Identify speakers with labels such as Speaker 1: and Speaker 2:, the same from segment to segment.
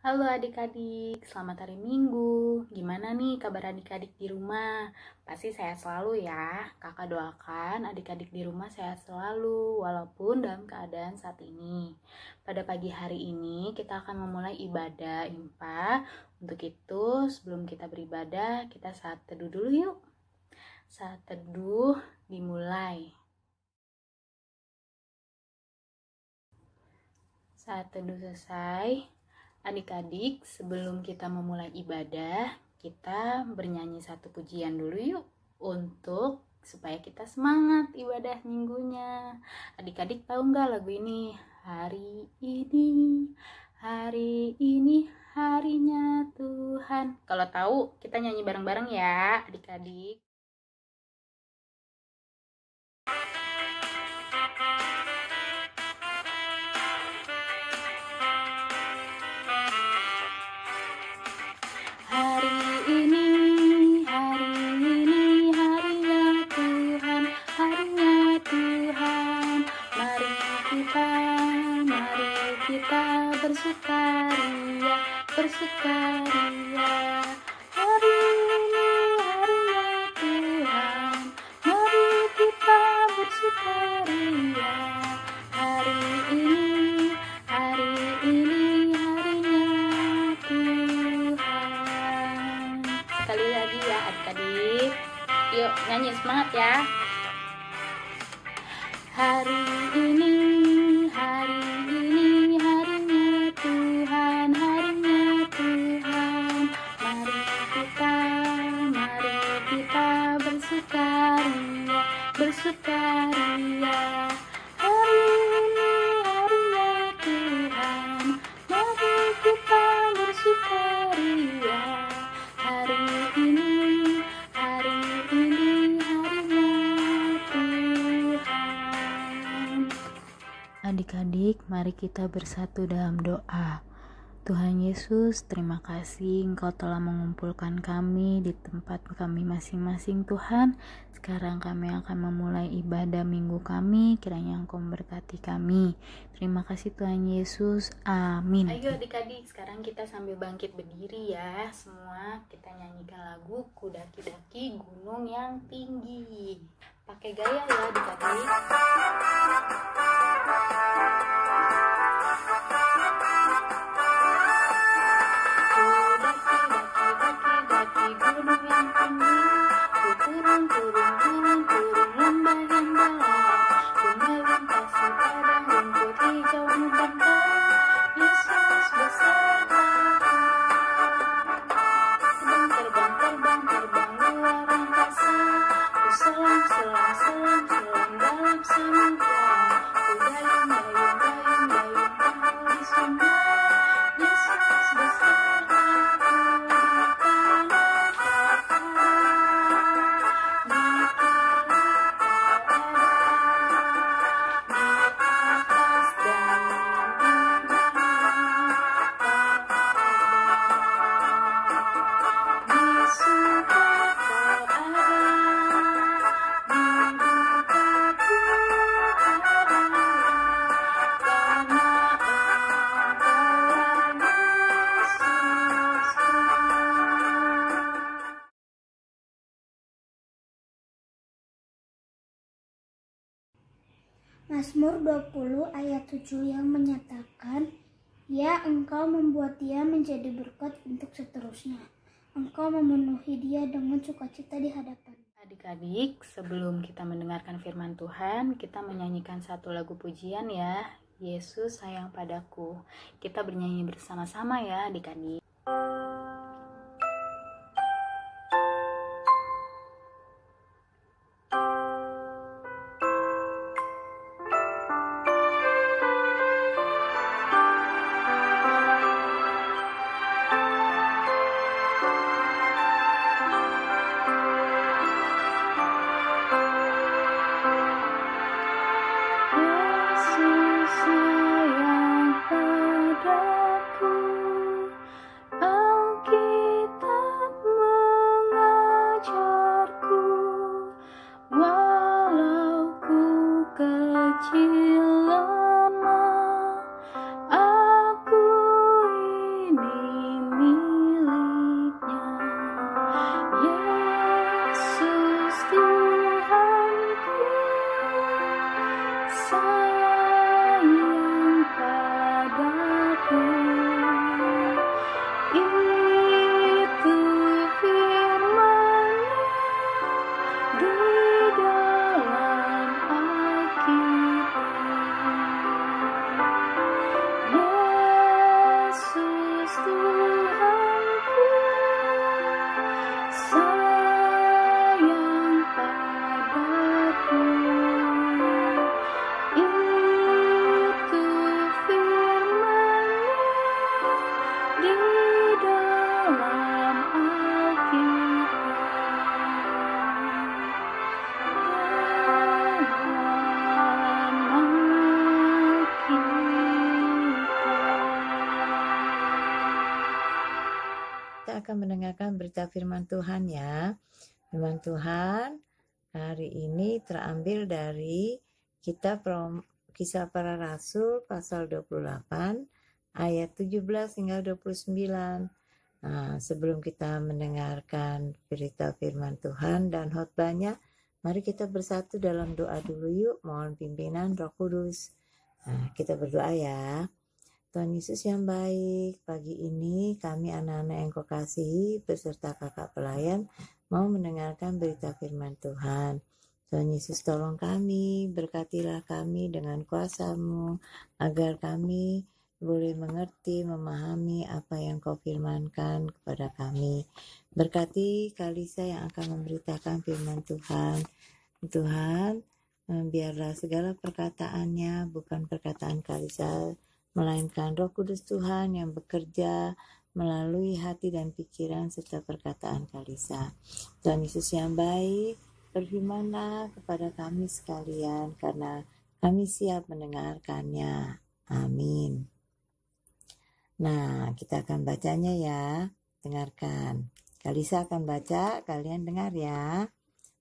Speaker 1: Halo adik-adik, selamat hari Minggu. Gimana nih kabar adik-adik di rumah? Pasti sehat selalu ya. Kakak doakan adik-adik di rumah sehat selalu, walaupun dalam keadaan saat ini. Pada pagi hari ini kita akan memulai ibadah IMPA. Untuk itu, sebelum kita beribadah, kita saat teduh dulu yuk. Saat teduh dimulai. Saat teduh selesai, adik-adik, sebelum kita memulai ibadah, kita bernyanyi satu pujian dulu yuk untuk supaya kita semangat ibadah minggunya. Adik-adik tahu nggak lagu ini? Hari ini harinya Tuhan. Kalau tahu, kita nyanyi bareng-bareng ya, adik-adik. Bersukaria, hari ini harinya Tuhan, mari kita bersukaria. Hari ini harinya Tuhan. Sekali lagi ya adik-adik, yuk nyanyi semangat ya. Hari ini harinya Tuhan, harinya Tuhan. Mari kita bersukaria. Hari ini harinya Tuhan, mari kita bersukaria. Hari ini harinya Tuhan. Adik-adik, mari kita bersatu dalam doa. Tuhan Yesus, terima kasih Engkau telah mengumpulkan kami di tempat kami masing-masing Tuhan. Sekarang kami akan memulai ibadah minggu kami, kiranya Engkau memberkati kami. Terima kasih Tuhan Yesus, amin. Ayo adik-adik, sekarang kita sambil bangkit berdiri ya. Semua kita nyanyikan lagu Ku Daki-daki Gunung yang Tinggi. Pakai gaya ya adik-adik. Gunung yang tinggi, ku turun lembah yang dalam, ku melintasi padang rumput hijau membentang. Yesus besertaku, terbang luar angkasa, ku selam dalam samudra, ku dayung di sungai. Yesus besertaku.
Speaker 2: Mazmur 20 ayat 7 yang menyatakan, ya Engkau membuat dia menjadi berkat untuk seterusnya. Engkau memenuhi dia dengan sukacita di hadapan.
Speaker 1: Adik-adik, sebelum kita mendengarkan firman Tuhan, kita menyanyikan satu lagu pujian ya. Yesus sayang padaku. Kita bernyanyi bersama-sama ya adik-adik. Yesus sayang padaku,
Speaker 3: akan mendengarkan berita firman Tuhan ya. Firman Tuhan hari ini terambil dari kitab Kisah Para Rasul pasal 28 ayat 17 hingga 29. Nah, sebelum kita mendengarkan berita firman Tuhan dan khotbahnya, mari kita bersatu dalam doa dulu yuk. Mohon pimpinan Roh Kudus. Nah, kita berdoa ya. Tuhan Yesus yang baik, pagi ini kami anak-anak yang Kau kasihi beserta kakak pelayan mau mendengarkan berita firman Tuhan. Tuhan Yesus tolong kami, berkatilah kami dengan kuasa-Mu agar kami boleh mengerti, memahami apa yang Kau firmankan kepada kami. Berkati Kalisa yang akan memberitakan firman Tuhan. Tuhan, biarlah segala perkataannya bukan perkataan Kalisa, melainkan Roh Kudus Tuhan yang bekerja melalui hati dan pikiran serta perkataan Kalisa. Tuhan Yesus yang baik, berfirmanlah kepada kami sekalian karena kami siap mendengarkannya. Amin. Nah, kita akan bacanya ya. Dengarkan. Kalisa akan baca, kalian dengar ya.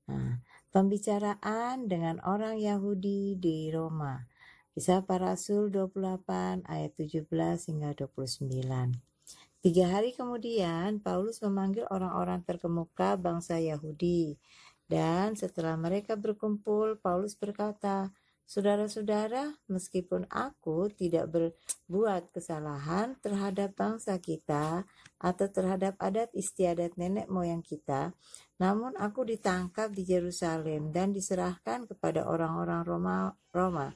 Speaker 3: Nah, pembicaraan dengan orang Yahudi di Roma. Kisah Para Rasul 28 ayat 17 hingga 29. 3 hari kemudian Paulus memanggil orang-orang terkemuka bangsa Yahudi. Dan setelah mereka berkumpul, Paulus berkata, "Saudara-saudara, meskipun aku tidak berbuat kesalahan terhadap bangsa kita atau terhadap adat istiadat nenek moyang kita, namun aku ditangkap di Yerusalem dan diserahkan kepada orang-orang Roma.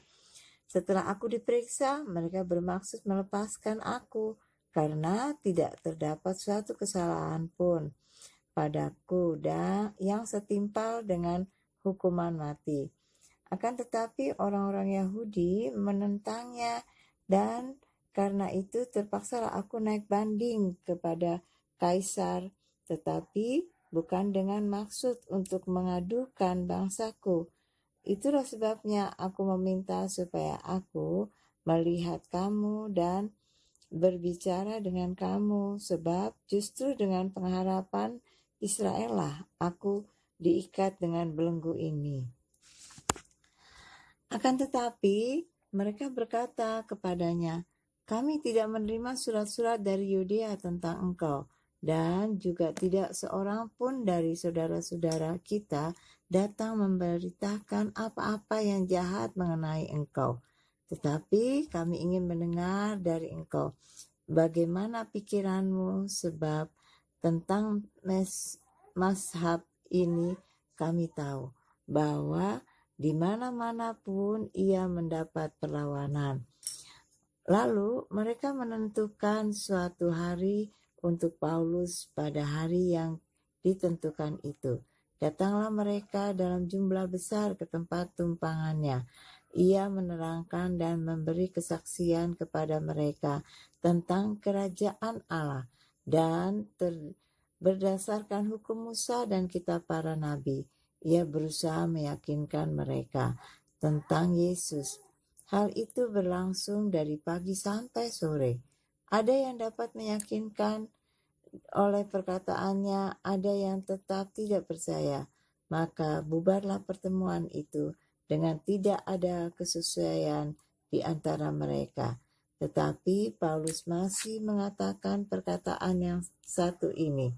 Speaker 3: Setelah aku diperiksa, mereka bermaksud melepaskan aku karena tidak terdapat suatu kesalahan pun padaku dan yang setimpal dengan hukuman mati. Akan tetapi orang-orang Yahudi menentangnya dan karena itu terpaksalah aku naik banding kepada Kaisar, tetapi bukan dengan maksud untuk mengadukan bangsaku. Itulah sebabnya aku meminta supaya aku melihat kamu dan berbicara dengan kamu, sebab justru dengan pengharapan Israel lah aku diikat dengan belenggu ini." Akan tetapi mereka berkata kepadanya, "Kami tidak menerima surat-surat dari Yudea tentang engkau, dan juga tidak seorang pun dari saudara-saudara kita datang memberitakan apa-apa yang jahat mengenai engkau. Tetapi kami ingin mendengar dari engkau bagaimana pikiranmu, sebab tentang mazhab ini kami tahu bahwa di mana-mana pun ia mendapat perlawanan." Lalu mereka menentukan suatu hari untuk Paulus pada hari yang ditentukan itu. Datanglah mereka dalam jumlah besar ke tempat tumpangannya. Ia menerangkan dan memberi kesaksian kepada mereka tentang kerajaan Allah dan berdasarkan hukum Musa dan kitab para nabi. Ia berusaha meyakinkan mereka tentang Yesus. Hal itu berlangsung dari pagi sampai sore. Ada yang dapat meyakinkan oleh perkataannya, ada yang tetap tidak percaya. Maka bubarlah pertemuan itu dengan tidak ada kesesuaian di antara mereka. Tetapi Paulus masih mengatakan perkataan yang satu ini,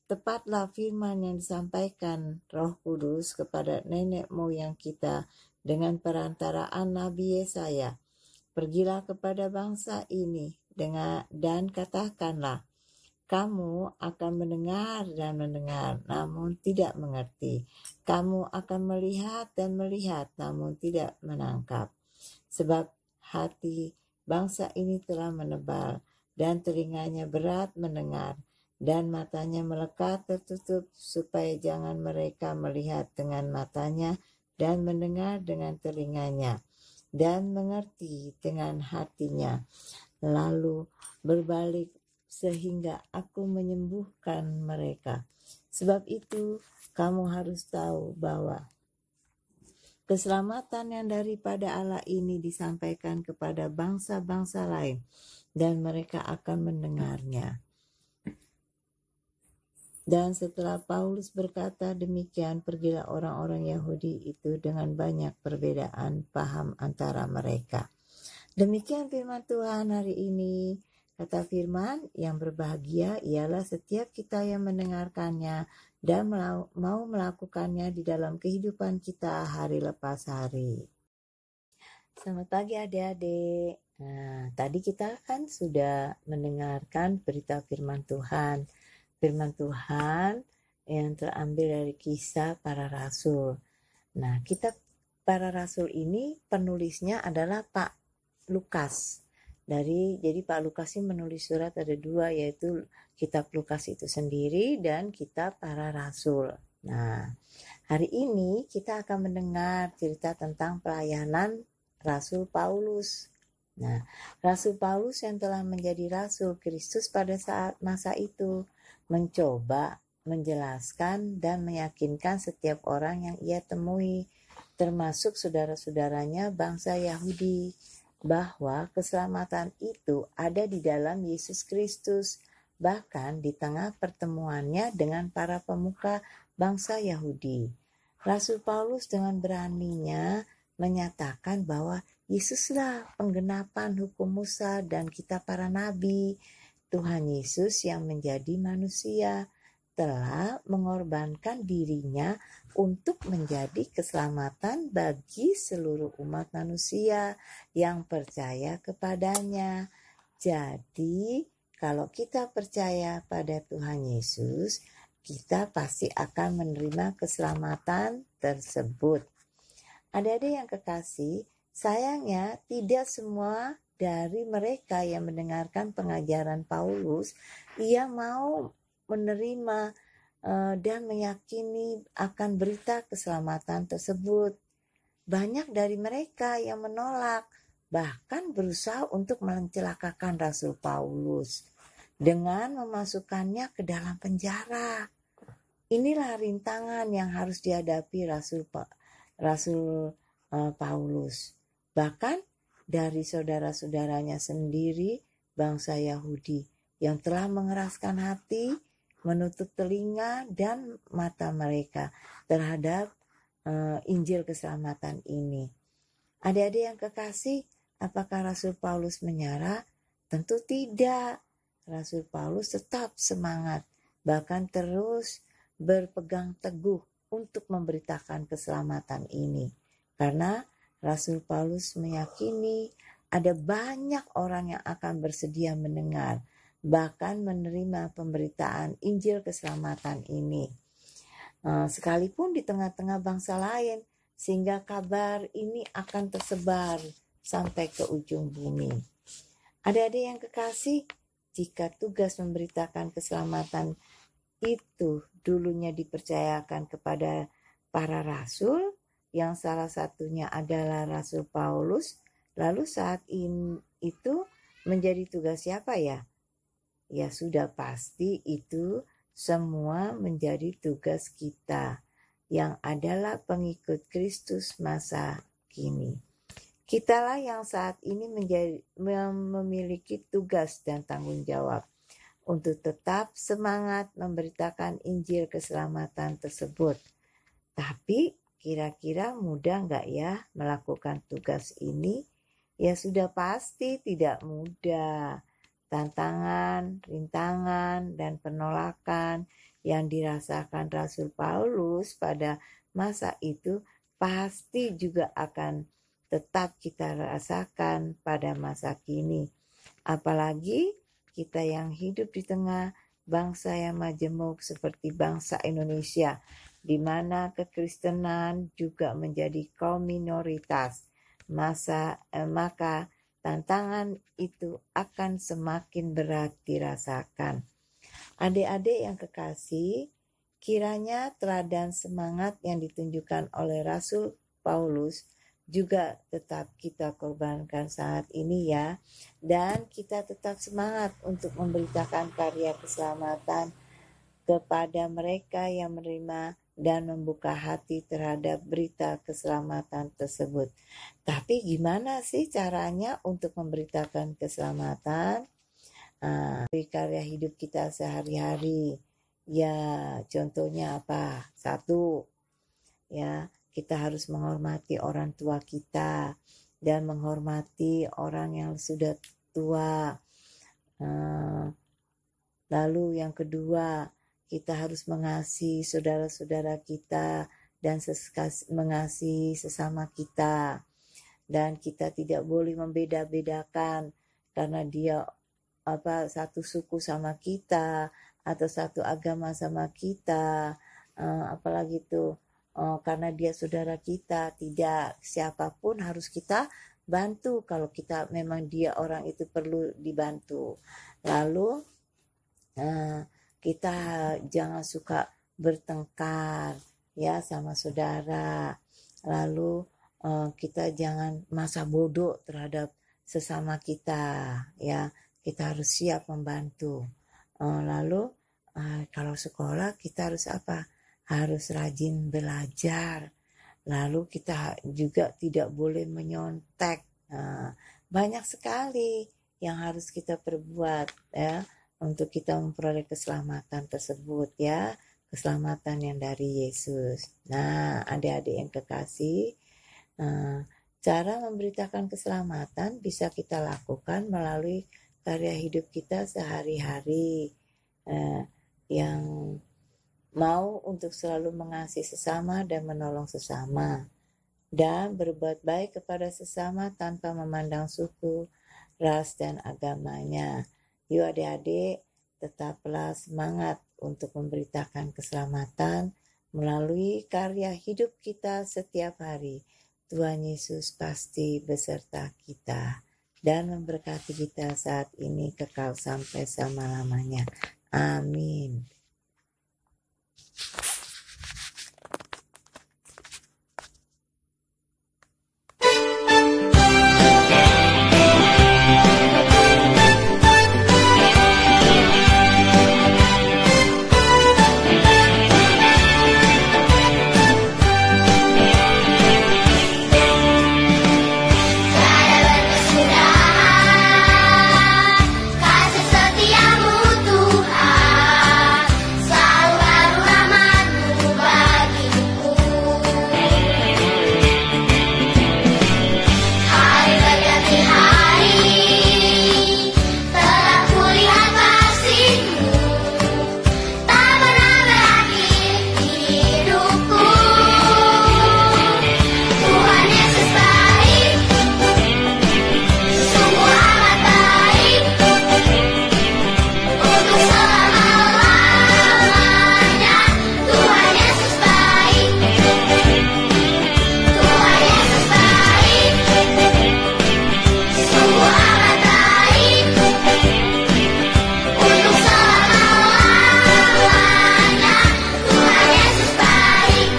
Speaker 3: Tepatlah firman yang disampaikan Roh Kudus kepada nenek moyang kita dengan perantaraan Nabi Yesaya. Pergilah kepada bangsa ini dan katakanlah, kamu akan mendengar dan mendengar, namun tidak mengerti. Kamu akan melihat dan melihat, namun tidak menangkap. Sebab hati bangsa ini telah menebal, dan telinganya berat mendengar, dan matanya melekat tertutup, supaya jangan mereka melihat dengan matanya, dan mendengar dengan telinganya, dan mengerti dengan hatinya, lalu berbalik sehingga aku menyembuhkan mereka. Sebab itu kamu harus tahu bahwa keselamatan yang daripada Allah ini disampaikan kepada bangsa-bangsa lain, dan mereka akan mendengarnya. Dan setelah Paulus berkata demikian, pergilah orang-orang Yahudi itu dengan banyak perbedaan paham antara mereka. Demikian firman Tuhan hari ini. Kata firman, yang berbahagia ialah setiap kita yang mendengarkannya dan mau melakukannya di dalam kehidupan kita hari lepas hari. Selamat pagi adik-adik. Nah, tadi kita kan sudah mendengarkan berita firman Tuhan. Firman Tuhan yang terambil dari kisah para rasul. Nah, kitab para rasul ini penulisnya adalah Pak Lukas. Jadi Pak Lukas ini menulis surat ada dua, yaitu kitab Lukas itu sendiri dan kitab para rasul. Nah, hari ini kita akan mendengar cerita tentang pelayanan Rasul Paulus. Nah, Rasul Paulus yang telah menjadi Rasul Kristus pada saat masa itu mencoba menjelaskan dan meyakinkan setiap orang yang ia temui, termasuk saudara-saudaranya bangsa Yahudi, bahwa keselamatan itu ada di dalam Yesus Kristus. Bahkan di tengah pertemuannya dengan para pemuka bangsa Yahudi, Rasul Paulus dengan beraninya menyatakan bahwa Yesuslah penggenapan hukum Musa dan kitab para nabi. Tuhan Yesus yang menjadi manusia telah mengorbankan dirinya untuk menjadi keselamatan bagi seluruh umat manusia yang percaya kepadanya. Jadi, kalau kita percaya pada Tuhan Yesus, kita pasti akan menerima keselamatan tersebut. Adik-adik yang kekasih, sayangnya tidak semua dari mereka yang mendengarkan pengajaran Paulus, ia mau menerima dan meyakini akan berita keselamatan tersebut. Banyak dari mereka yang menolak, bahkan berusaha untuk mencelakakan Rasul Paulus dengan memasukkannya ke dalam penjara. Inilah rintangan yang harus dihadapi Rasul Paulus. Bahkan dari saudara-saudaranya sendiri, bangsa Yahudi yang telah mengeraskan hati, menutup telinga dan mata mereka terhadap Injil keselamatan ini. Adik-adik yang kekasih, apakah Rasul Paulus menyerah? Tentu tidak. Rasul Paulus tetap semangat, bahkan terus berpegang teguh untuk memberitakan keselamatan ini. Karena Rasul Paulus meyakini ada banyak orang yang akan bersedia mendengar, bahkan menerima pemberitaan Injil keselamatan ini. Sekalipun di tengah-tengah bangsa lain, sehingga kabar ini akan tersebar sampai ke ujung bumi. Adik-adik yang kekasih, jika tugas memberitakan keselamatan itu dulunya dipercayakan kepada para rasul, yang salah satunya adalah Rasul Paulus, lalu saat itu menjadi tugas siapa ya? Ya sudah pasti itu semua menjadi tugas kita yang adalah pengikut Kristus masa kini. Kitalah yang saat ini memiliki tugas dan tanggung jawab untuk tetap semangat memberitakan Injil keselamatan tersebut. Tapi kira-kira mudah nggak ya melakukan tugas ini? Ya sudah pasti tidak mudah. Tantangan, rintangan, dan penolakan yang dirasakan Rasul Paulus pada masa itu pasti juga akan tetap kita rasakan pada masa kini. Apalagi kita yang hidup di tengah bangsa yang majemuk seperti bangsa Indonesia, di mana kekristenan juga menjadi kaum minoritas, maka tantangan itu akan semakin berat dirasakan. Adik-adik yang kekasih, kiranya teladan semangat yang ditunjukkan oleh Rasul Paulus juga tetap kita korbankan saat ini ya. Dan kita tetap semangat untuk memberitakan karya keselamatan kepada mereka yang menerima dan membuka hati terhadap berita keselamatan tersebut. Tapi gimana sih caranya untuk memberitakan keselamatan? Dari karya hidup kita sehari-hari, Ya, contohnya apa? Satu, ya, kita harus menghormati orang tua kita dan menghormati orang yang sudah tua. Lalu yang kedua, kita harus mengasihi saudara-saudara kita dan mengasihi sesama kita. Dan kita tidak boleh membeda-bedakan karena dia satu suku sama kita atau satu agama sama kita, apalagi itu karena dia saudara kita. Tidak, siapapun harus kita bantu kalau kita memang dia orang itu perlu dibantu. Lalu kita jangan suka bertengkar ya sama saudara. Lalu kita jangan masa bodoh terhadap sesama kita, ya. Kita harus siap membantu. Lalu kalau sekolah kita harus apa? Harus rajin belajar. Lalu kita juga tidak boleh menyontek. Banyak sekali yang harus kita perbuat ya untuk kita memperoleh keselamatan tersebut ya. Keselamatan yang dari Yesus. Nah, adik-adik yang kekasih, cara memberitakan keselamatan bisa kita lakukan melalui karya hidup kita sehari-hari, yang mau untuk selalu mengasihi sesama dan menolong sesama, dan berbuat baik kepada sesama tanpa memandang suku, ras, dan agamanya. Yuk adik-adik, tetaplah semangat untuk memberitakan keselamatan melalui karya hidup kita setiap hari. Tuhan Yesus pasti beserta kita dan memberkati kita saat ini kekal sampai selama-lamanya. Amin.
Speaker 4: Kasih setiamu Tuhan, selalu baru rahmat-Mu bagiku. Hari berganti hari, telah kulihat kasih-Mu, tak pernah berakhir hidupku. Tuhan Yesus baik, sungguh amat baik, untuk selama-lamanya. Tuhan Yesus baik, Tuhan Yesus baik, sungguh amat baik, untuk selama-lamanya. Tuhan Yesus baik.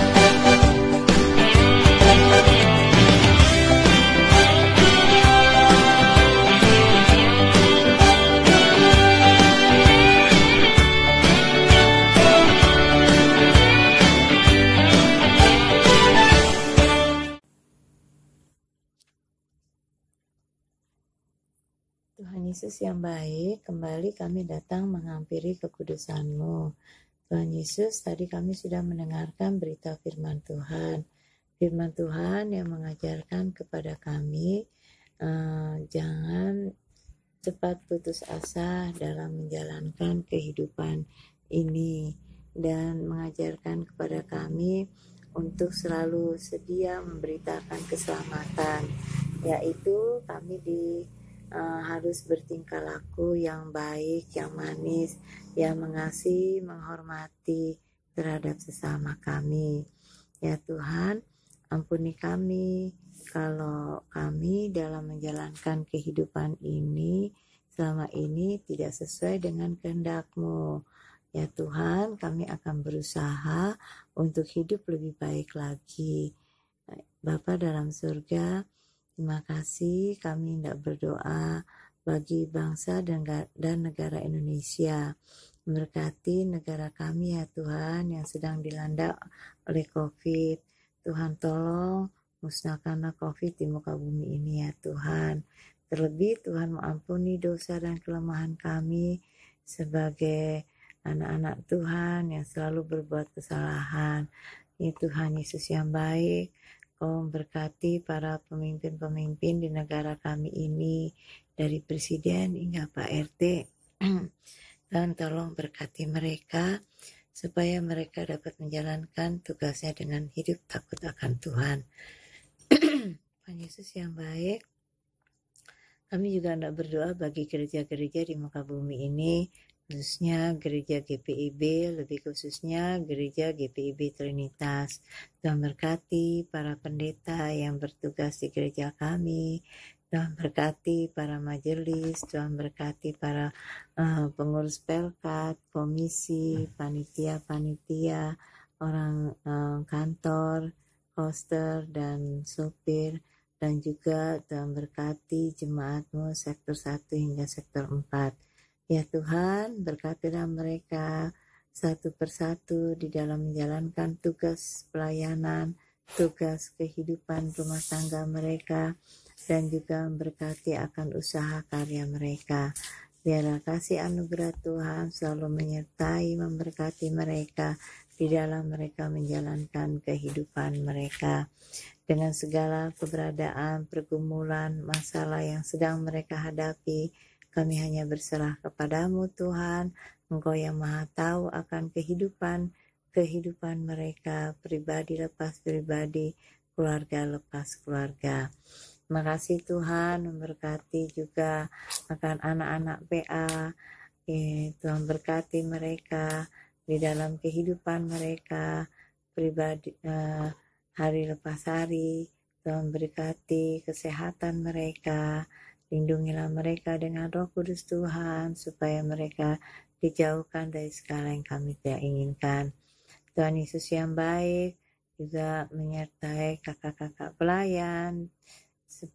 Speaker 3: Tuhan Yesus yang baik, kembali kami datang menghampiri kekudusan-Mu. Tuhan Yesus, tadi kami sudah mendengarkan berita firman Tuhan. Firman Tuhan yang mengajarkan kepada kami, jangan cepat putus asa dalam menjalankan kehidupan ini. Dan mengajarkan kepada kami untuk selalu sedia memberitakan keselamatan. Yaitu kami harus bertingkah laku yang baik, yang manis, yang mengasihi, menghormati terhadap sesama kami. Ya Tuhan, ampuni kami kalau kami dalam menjalankan kehidupan ini selama ini tidak sesuai dengan kehendak-Mu. Ya Tuhan, kami akan berusaha untuk hidup lebih baik lagi. Bapa dalam surga, terima kasih kami hendak berdoa bagi bangsa dan negara Indonesia. Memberkati negara kami ya Tuhan yang sedang dilanda oleh COVID. Tuhan tolong musnahkanlah COVID di muka bumi ini ya Tuhan. Terlebih Tuhan mengampuni dosa dan kelemahan kami sebagai anak-anak Tuhan yang selalu berbuat kesalahan. Ya Tuhan Yesus yang baik, Kau memberkati para pemimpin-pemimpin di negara kami ini, dari presiden hingga Pak RT. Dan tolong berkati mereka, supaya mereka dapat menjalankan tugasnya dengan hidup takut akan Tuhan. Tuhan Yesus yang baik, kami juga hendak berdoa bagi gereja-gereja di muka bumi ini, khususnya gereja GPIB, lebih khususnya gereja GPIB Trinitas. Tuhan berkati para pendeta yang bertugas di gereja kami, Tuhan berkati para majelis, Tuhan berkati para pengurus pelkat, komisi, panitia-panitia, orang kantor, koster, dan sopir, dan juga Tuhan berkati jemaat-Mu sektor 1 hingga sektor 4. Ya Tuhan, berkatilah mereka satu persatu di dalam menjalankan tugas pelayanan, tugas kehidupan rumah tangga mereka, dan juga berkati akan usaha karya mereka. Biarlah kasih anugerah Tuhan selalu menyertai, memberkati mereka di dalam mereka menjalankan kehidupan mereka. Dengan segala keberadaan, pergumulan, masalah yang sedang mereka hadapi, kami hanya berserah kepadamu Tuhan. Engkau yang Maha tahu akan kehidupan mereka, pribadi lepas pribadi, keluarga lepas keluarga. Terima kasih Tuhan, memberkati juga akan anak-anak PA. Tuhan berkati mereka di dalam kehidupan mereka, pribadi hari lepas hari. Tuhan berkati kesehatan mereka, lindungilah mereka dengan Roh Kudus Tuhan, supaya mereka dijauhkan dari segala yang kami tidak inginkan. Tuhan Yesus yang baik juga menyertai kakak-kakak pelayan,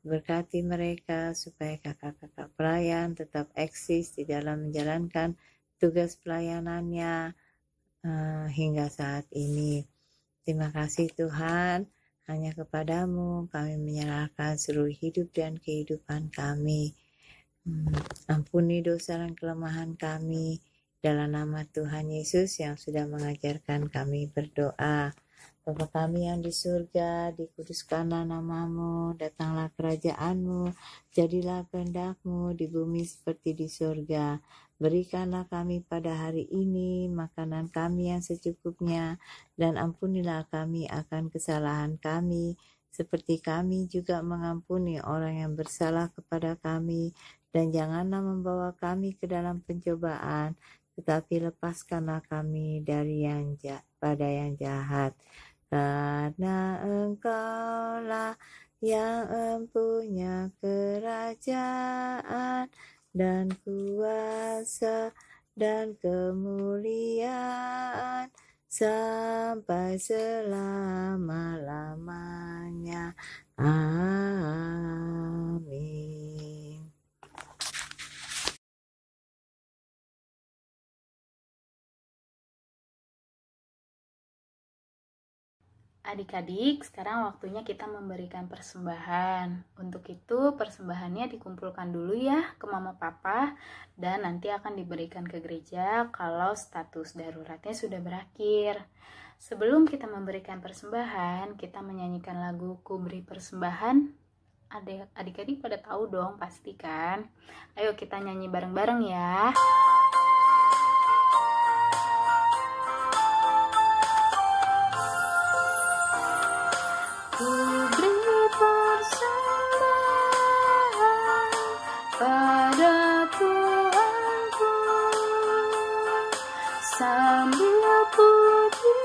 Speaker 3: berkati mereka supaya kakak-kakak pelayan tetap eksis di dalam menjalankan tugas pelayanannya hingga saat ini. Terima kasih Tuhan, hanya kepadamu kami menyerahkan seluruh hidup dan kehidupan kami. Ampuni dosa dan kelemahan kami, dalam nama Tuhan Yesus yang sudah mengajarkan kami berdoa. Bapa kami yang di surga, dikuduskanlah namamu, datanglah kerajaanmu, jadilah kehendak-Mu di bumi seperti di surga. Berikanlah kami pada hari ini makanan kami yang secukupnya, dan ampunilah kami akan kesalahan kami, seperti kami juga mengampuni orang yang bersalah kepada kami. Dan janganlah membawa kami ke dalam pencobaan, tetapi lepaskanlah kami dari yang jahat. Karena Engkaulah yang empunya kerajaan dan kuasa dan kemuliaan sampai selama-lamanya. Amin.
Speaker 1: Adik-adik, sekarang waktunya kita memberikan persembahan. Untuk itu, persembahannya dikumpulkan dulu ya ke mama papa, dan nanti akan diberikan ke gereja kalau status daruratnya sudah berakhir. Sebelum kita memberikan persembahan, kita menyanyikan lagu Ku Beri Persembahan. Adik-adik pada tahu dong pasti kan? Ayo kita nyanyi bareng-bareng ya. Ku beri persembahan pada Tuhanku, sambil puji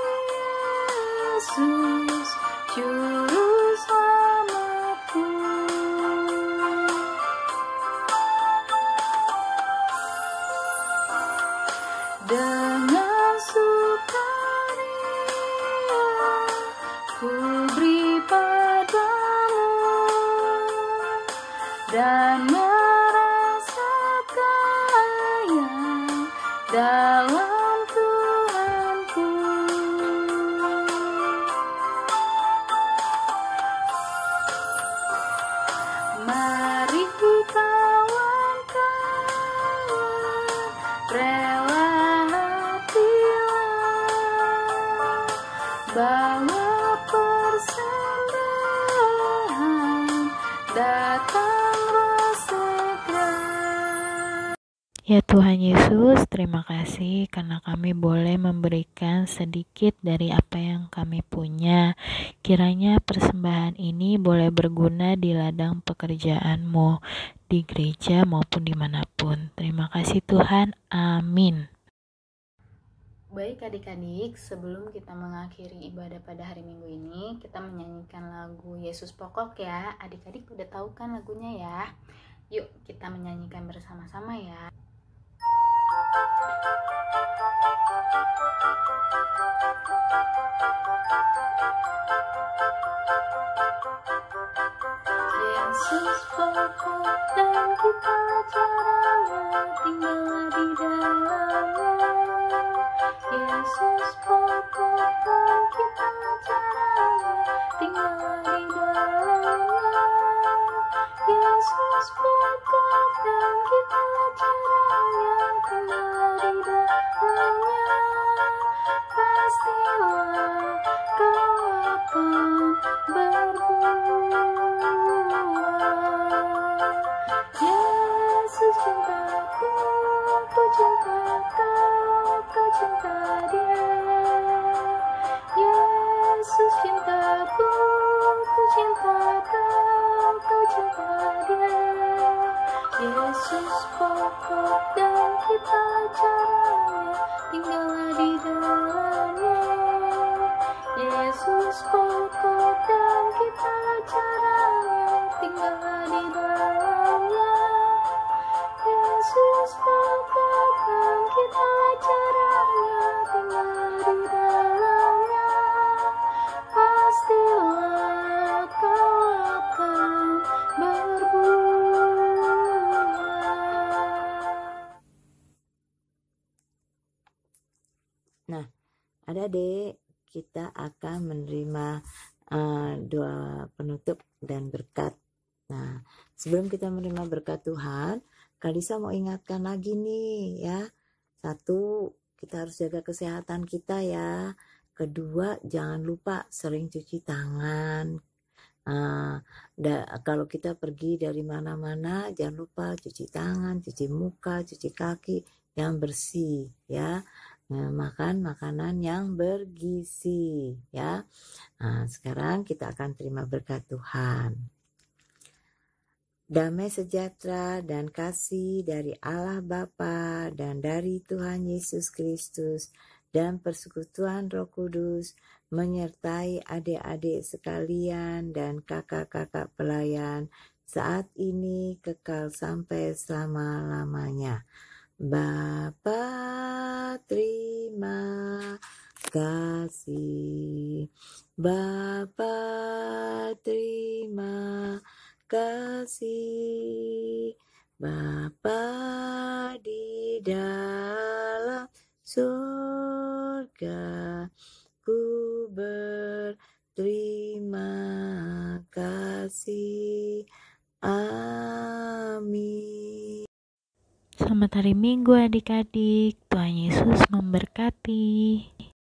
Speaker 1: Yesus Juru Selamatku. Dengan sukaria ku beri padamu, dan merasa kaya dalam Tuhanku. Mari kawan-kawan, rela datanglah segera. Ya Tuhan Yesus, terima kasih karena kami boleh memberikan sedikit dari apa yang kami punya. Kiranya persembahan ini boleh berguna di ladang pekerjaan-Mu, di gereja maupun dimanapun. Terima kasih Tuhan, amin. Baik adik-adik, sebelum kita mengakhiri ibadah pada hari Minggu ini, kita menyanyikan lagu Yesus Pokok ya. Adik-adik udah tahu kan lagunya ya? Yuk kita menyanyikan bersama-sama ya. Yesus pokok dan kita caranya, tinggallah di dalamnya. Yesus pokok dan kita caranya, tinggallah di dalamnya. Yesus pokok dan kita caranya, tinggallah di dalamnya. Pastilah kau akan berbuah. Yesus cintaku, ku cinta kau, kau cinta dia. Yesus cintaku, ku cinta kau, kau cinta dia. Yesus pokok dan kita caranya, tinggallah di dalamnya. Yesus pokok dan kita caranya, tinggallah di dalamnya. Yesus pokok dan kita caranya, tinggallah di dalamnya. Pastilah kau akan berbuah.
Speaker 3: Nah, adik-adik, kita akan menerima doa penutup dan berkat. Nah, sebelum kita menerima berkat Tuhan, Kak Lisa mau ingatkan lagi nih ya. 1, kita harus jaga kesehatan kita ya. 2, jangan lupa sering cuci tangan. Kalau kita pergi dari mana-mana, jangan lupa cuci tangan, cuci muka, cuci kaki yang bersih ya. Makan makanan yang bergizi ya. Sekarang kita akan terima berkat Tuhan. Damai sejahtera dan kasih dari Allah Bapa dan dari Tuhan Yesus Kristus dan persekutuan Roh Kudus menyertai adik-adik sekalian dan kakak-kakak pelayan saat ini kekal sampai selama-lamanya. Bapa terima kasih, Bapa terima kasih, Bapa di dalam surga, ku berterima kasih. Amin.
Speaker 1: Selamat hari Minggu adik-adik, Tuhan Yesus memberkati.